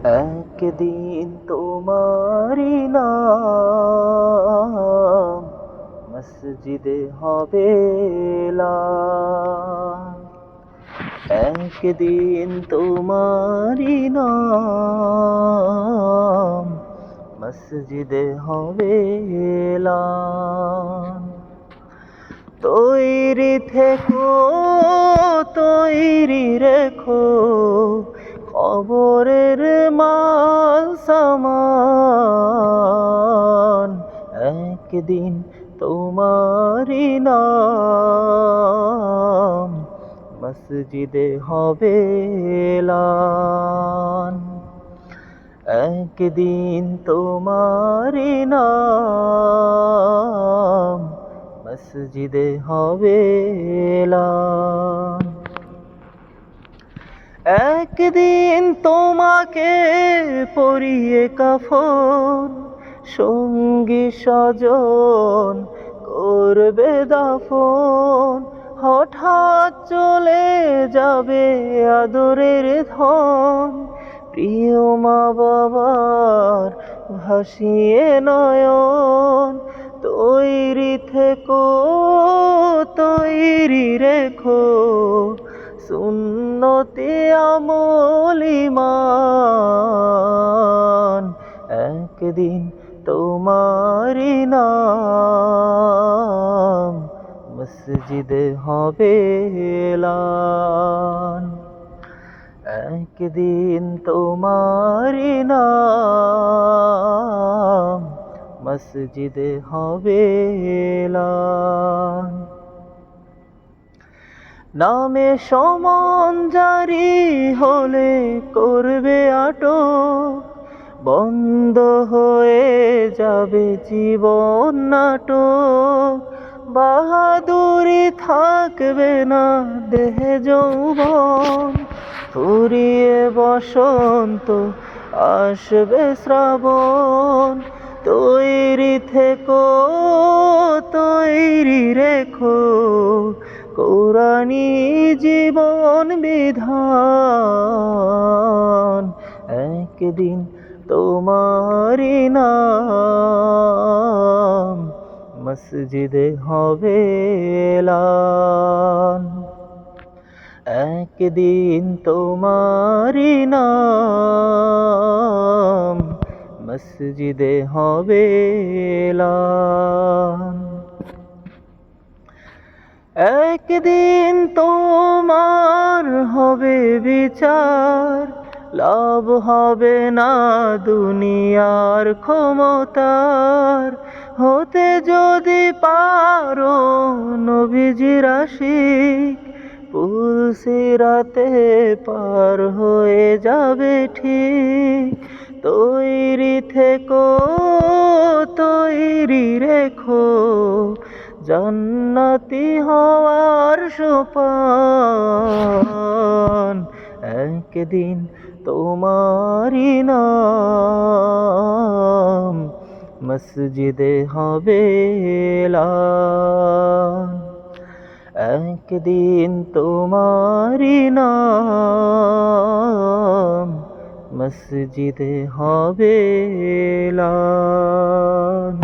একদিন তোমারি নাম মসজিদে হবে এলান। একদিন তোমারি নাম মসজিদে হবে এলান। তৈরি থেকো, তৈরি রেখো খবরের মাল সামান। একদিন তোমারি নাম মসজিদে হবে এলান। একদিন তোমারি নাম মসজিদে হবে এলান। একদিন তোমাকে পরিয়ে কাফন, সঙ্গী স্বজন করবে দাফন। হঠাৎ চলে যাবে আদরের ধন, প্রিয় মা বাবার ভাসিয়ে নয়ন। তৈরি থেকো, তৈরি রেখো সুন্নতে আমল ঈমান। একদিন তোমারি নাম মসজিদে হবে এলান। একদিন তোমারি নাম মসজিদে হবে এলান। নামে সমন জারি হলে করবে আটক, বন্ধ হয়ে যাবে জীবন নাটক। বাহাদুরি থাকবে না দেহে যৌবন, ফুরিয়ে বসন্ত আসবে শ্রাবণ। তৈরি থেকো, তৈরি রেখো কোরআনী জীবন বিধান। একদিন তোমারি নাম মসজিদে হবে এলান। একদিন তোমারি নাম মসজিদে হবে এলান। একদিন তোমার হবে বিচার, লাভ হবে না দুনিয়ার ক্ষমতার। হতে যদি পারো নবীজির আশিক, পুলসিরাতে পার হয়ে যাবে ঠিক। তৈরি থেকো, তৈরি রেখো জান্নাতি হওয়ার সোপান। একদিন তোমারি নাম মসজিদে হবে এলান। একদিন তোমারি নাম মসজিদে হবে এলান।